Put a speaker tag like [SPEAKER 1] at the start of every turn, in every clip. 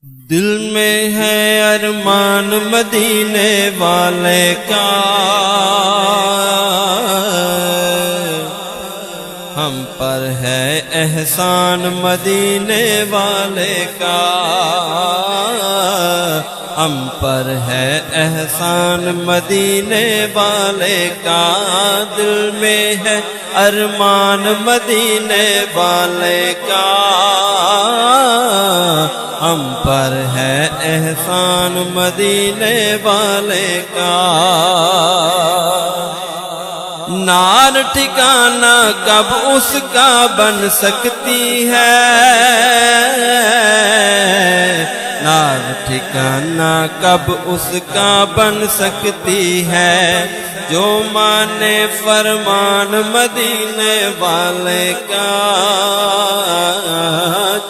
[SPEAKER 1] دل میں ہے ارمان مدینے والے کا، ہم پر ہے احسان مدینے والے کا، ہم پر ہے احسان مدینے والے کا، دل میں ہے ارمان مدینے والے کا، ہم پر ہے احسان مدینے والے کا۔ نار ٹھکانہ کب اس کا بن سکتی ہے، نار ٹھکانہ کب اس کا بن سکتی ہے، جو مانے فرمان مدینے والے کا،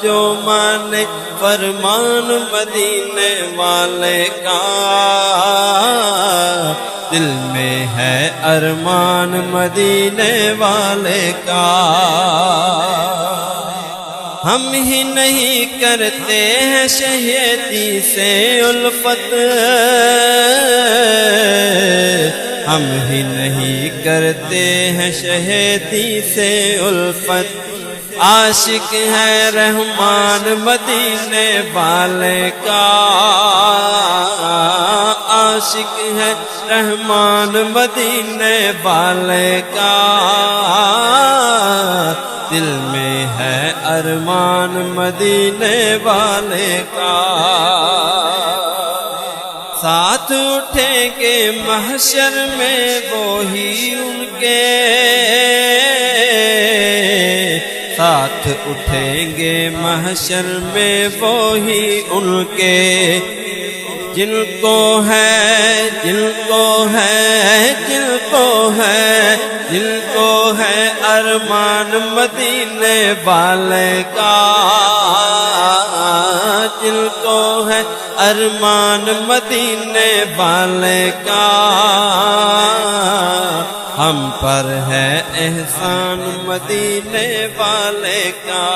[SPEAKER 1] جو مانے فرمان مدینے والے کا، دل میں ہے ارمان مدینے والے کا۔ ہم ہی نہیں کرتے ہیں شہیدی سے الفت، ہم ہی نہیں کرتے ہیں شہیدی سے الفت، عاشق ہے رحمان مدینے والے کا، عاشق ہے رحمان مدینے والے کا، دل میں ہے ارمان مدینے والے کا۔ ساتھ اٹھیں گے محشر میں وہی ان کے، ساتھ اٹھیں گے محشر میں وہی ان کے، جن کو ہے جن کو ہے جن کو ہے جن کو ہے ارمان مدینے والے کا، جن کو ہے ارمان مدینے والے کا، ہم پر ہے احسان مدینے والے کا۔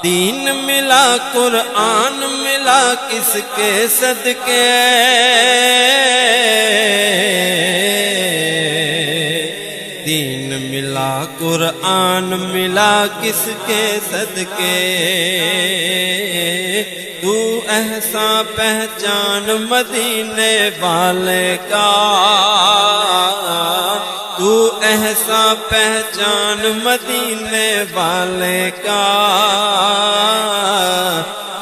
[SPEAKER 1] دین ملا قرآن ملا کس کے صدقے، دین ملا قرآن ملا کس کے صدقے، تو احسان پہچان مدینے والے کا، تو احسان پہچان مدینے والے کا،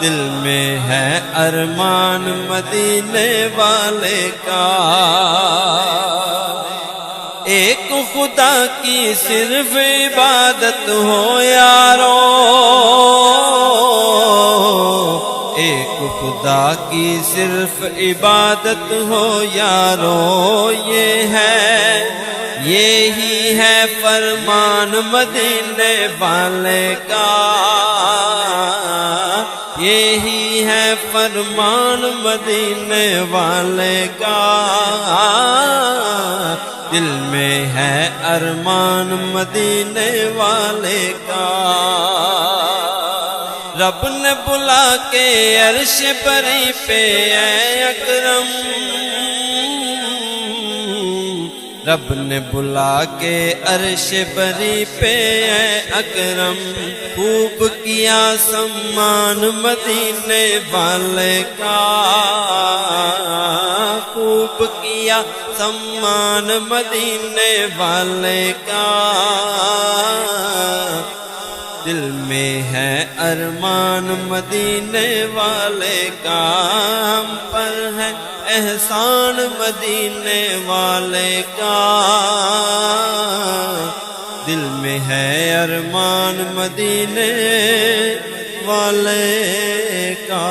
[SPEAKER 1] دل میں ہے ارمان مدینے والے کا۔ ایک خدا کی صرف عبادت ہو یارو، ایک خدا کی صرف عبادت ہو یارو، یہی ہے فرمان مدینے والے کا، یہی ہے فرمان مدینے والے کا، دل میں ہے ارمان مدینے والے کا۔ رب نے بلا کے عرش بری پہ اے اکرم، رب نے بلا کے عرش بری پہ اے اکرم، خوب کیا سمان مدینے والے کا، خوب کیا سمان مدینے والے کا، دل میں ہے ارمان مدینے والے کا، ہم پر ہے احسان مدینے والے کا، دل میں ہے ارمان مدینے والے کا۔